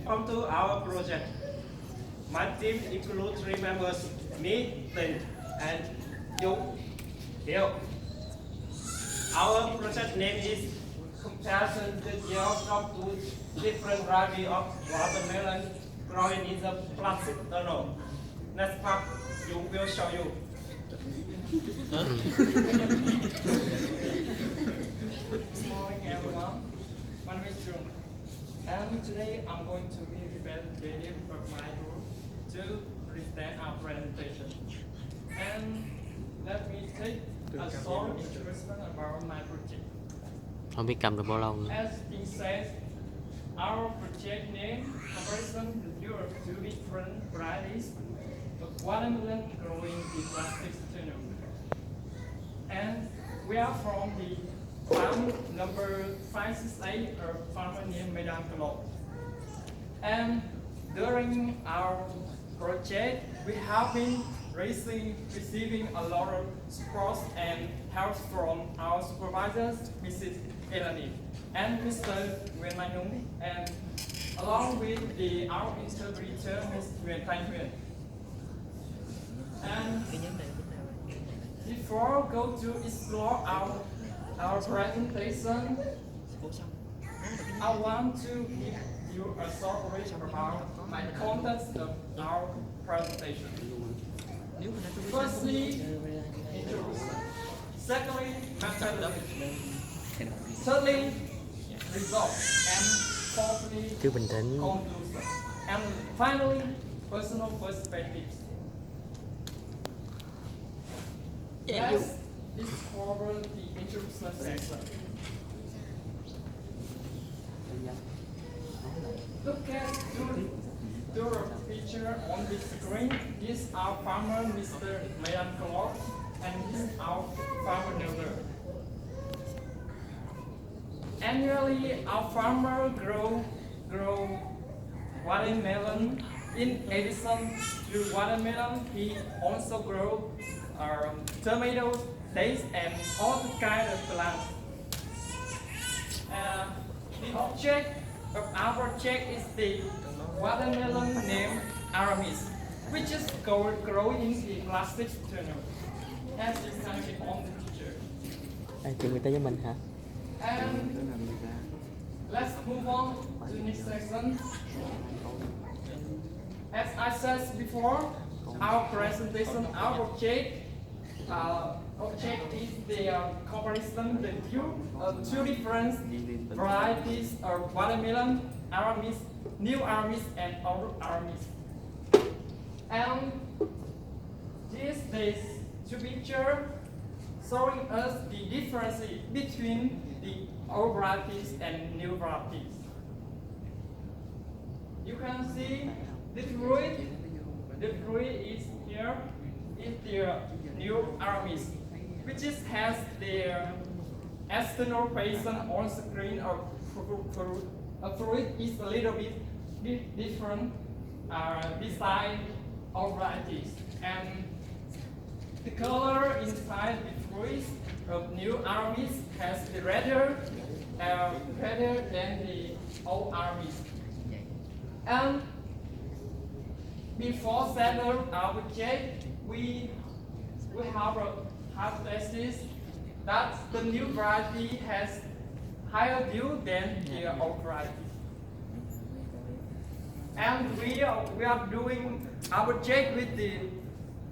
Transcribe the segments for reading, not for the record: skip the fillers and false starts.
Welcome to our project. My team includes 3 members, me, Tình, and you, Hiếu. Our project name is Comparison the yield of two different varieties of watermelon growing in the plastic tunnel. Next part, you will show you. Good morning, everyone. My name is Jung, and today I'm going to be representative of my group to present our presentation. And let me take a short introduction about my project. Không biết cầm được bao lâu nữa. As it says, our project name comparison Europe two different varieties of watermelon growing in plastic tunnel. And we are from the farm number 568 of farmer named Madame Clark. And during our project, we have been receiving a lot of support and help from our supervisors, Mrs. Eleni and Mr. Nguyen Mai Nhung, and along with our interpreter, Ms. Nguyen Thanh Nguyen. And before we go to explore our presentation, I want to give you a short brief about my context of our presentation. Firstly, introduction. Secondly, methodology. Thirdly, results. And fourthly, Cứ bình tĩnh. conclusion. And finally, personal perspectives. Let's discover the introduction section. Look at the picture on the screen. This is our farmer, Mr. Mayan Clark, and this is our farmer neighbor. Annually, our farmer grow watermelon. In addition to watermelon, he also grow tomatoes, dates, and all the kind of plants. The object of our project is the watermelon named Aramis, which is growing in the plastic tunnel, as you can see on the picture. Chuyện người ta với mình hả? And let's move on to the next section. As I said before, our presentation, our object is the comparison the two different varieties of watermelon, Aramis, new Aramis, and old Aramis. And this is two pictures showing us the difference between the old varieties and new varieties. You can see the fruit is here, is the new Aramis, which has the external facing on screen of fruit. A fruit is a little bit different beside all varieties, and the color inside the fruit of new Aramis has the redder than the old Aramis. And before setting our project, we have a hypothesis that the new variety has higher yield than the old variety. And we are doing our project with the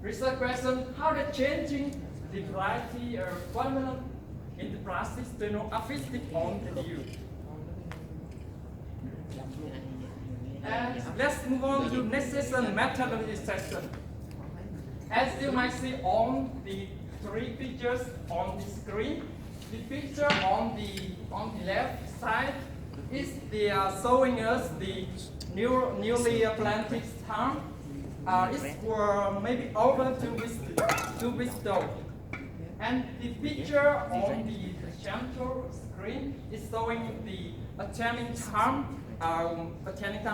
research question: how the changing the variety of watermelon in the plastic tunnel affected on the yield. And let's move on to next section, methodology section. As you might see on the three pictures on the screen, the picture on the left side is showing us the newly planted farm. It's for maybe over 2 weeks ago. And the picture on the central screen is showing the botanic farm,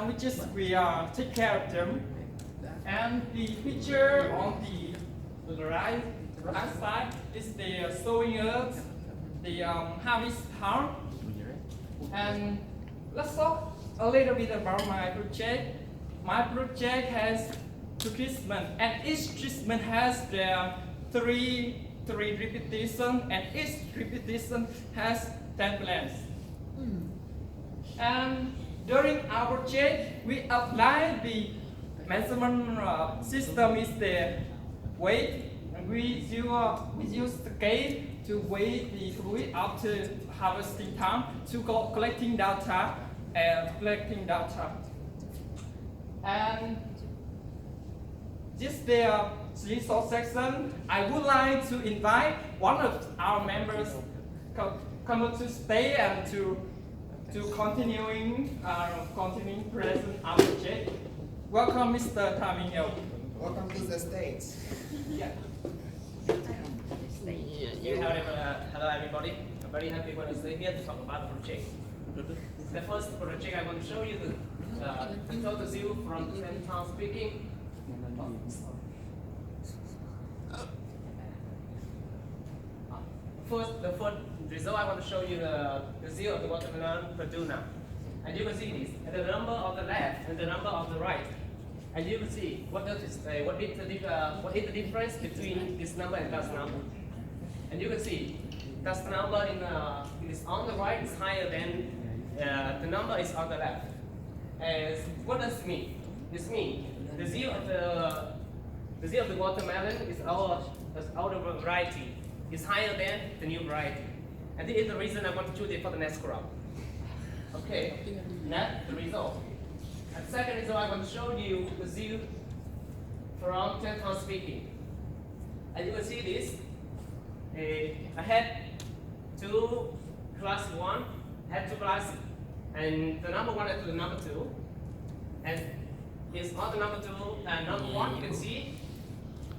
which is we take care of them. And the picture on the right side is showing us the harvest farm. And let's talk a little bit about my project. My project has two treatments, and each treatment has their three repetition, and each repetition has 10 plants. And during our project, we apply the measurement system is the weight, and we use the scale to weigh the fluid after harvesting time to go collecting data and this the resource section. I would like to invite one of our members come to stay and to continuing present our project. Welcome, Mr. Tamino. Welcome to the States. Yeah. Hello everybody. I'm very happy when I stay here to talk about the project. The first project I want to show you the total view from 10 towns speaking. The first result I want to show you the view of the watermelon per duna. And you can see this, and the number on the left and the number on the right. And you can see what is the difference between this number and that number. And you can see that number is on the right is higher than the number is on the left. And what does it mean? This means the yield of the watermelon is our variety is higher than the new variety. And this is the reason I want to choose it for the next crop. Okay, that's the result. And second result, I want to show you the yield from 10 tons speaking. And you can see this. I had two class 1, I had two classes, and the number 1 and the number 2. And it's on the number 2 and number 1, you can see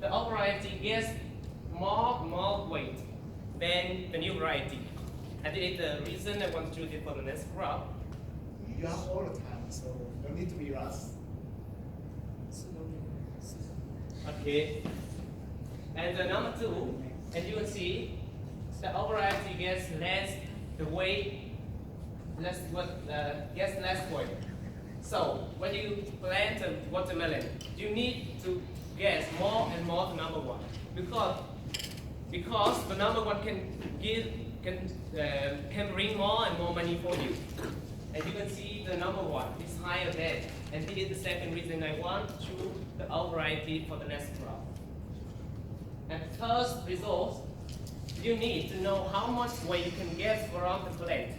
the old variety gets more weight than the new variety. And this is the reason I want to choose it for the next crop. You have all the time, so no need to be rushed. Okay. And the number 2, and you can see the old variety gets less the weight, gets less weight. So when you plant a watermelon, you need to get more and more to number 1 because the number 1 can bring more and more money for you. And you can see the number 1 is higher than, and this is the second reason I want to choose the old variety for the next crop. And first result, you need to know how much weight you can get from the plant.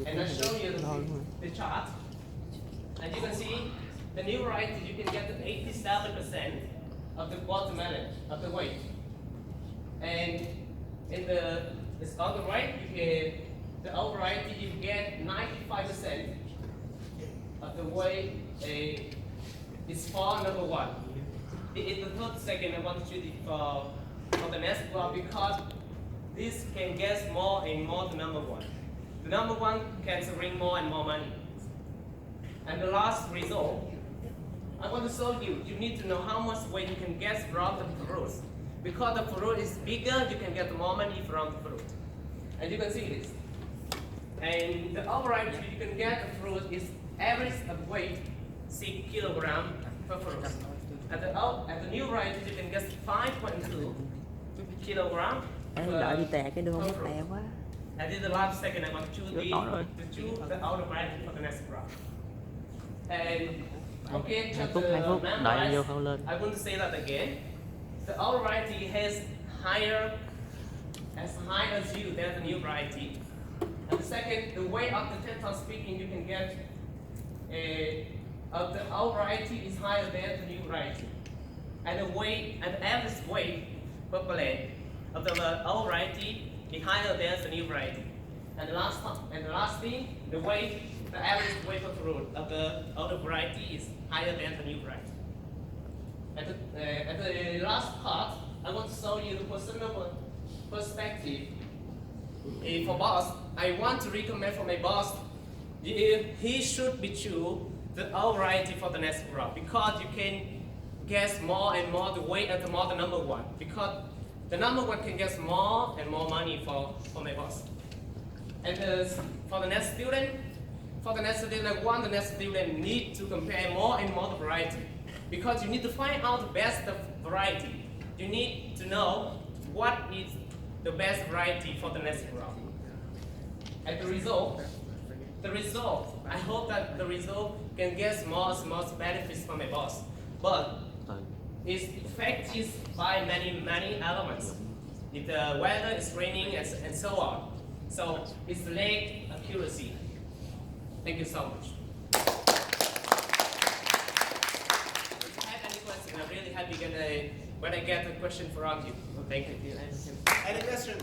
And I'll show you the chart. And you can see the new variety, you can get 87% of the watermelon, of the weight. And it's on the right, the old variety, you get 95% of the weight is for number 1. It is the third second I want to choose it for the next crop because this can get more and more to number 1. The number 1 can bring more and more money. And the last result, I want to show you, you need to know how much weight you can get from the fruit. Because the fruit is bigger, you can get more money from the fruit. And you can see this. And the average you can get the fruit is average of weight 6 kilogram per fruit. At the new variety you can get 5.2 kilogram per fruit. And this is the last second I want to choose the outer variety for the next crop. And okay, just I want to say that again. The old variety has as high as you than the new variety. And the second, the weight of the 10 tons speaking you can get of the old variety is higher than the new variety. And the weight and the average weight per plant of the old variety is higher than the new variety. And the last thing, the average weight per fruit of the older variety is higher than the new variety. At the last part, I want to show you the personal perspective. For boss, I want to recommend for my boss, he should be choose the old variety for the next crop because you can get more and more the weight and more the number 1 because the number 1 can get more and more money for my boss. And for the next student, for the next student, I want the next student need to compare more and more the variety. Because you need to find out the best of variety. You need to know what is the best variety for the next crop. And the result, I hope that the result can get more benefits from my boss. But its effect is by many elements. If the weather is raining and so on. So it's lack accuracy. Thank you so much. If you have any question, I'm really happy when I get a question from you. Thank you. Any question?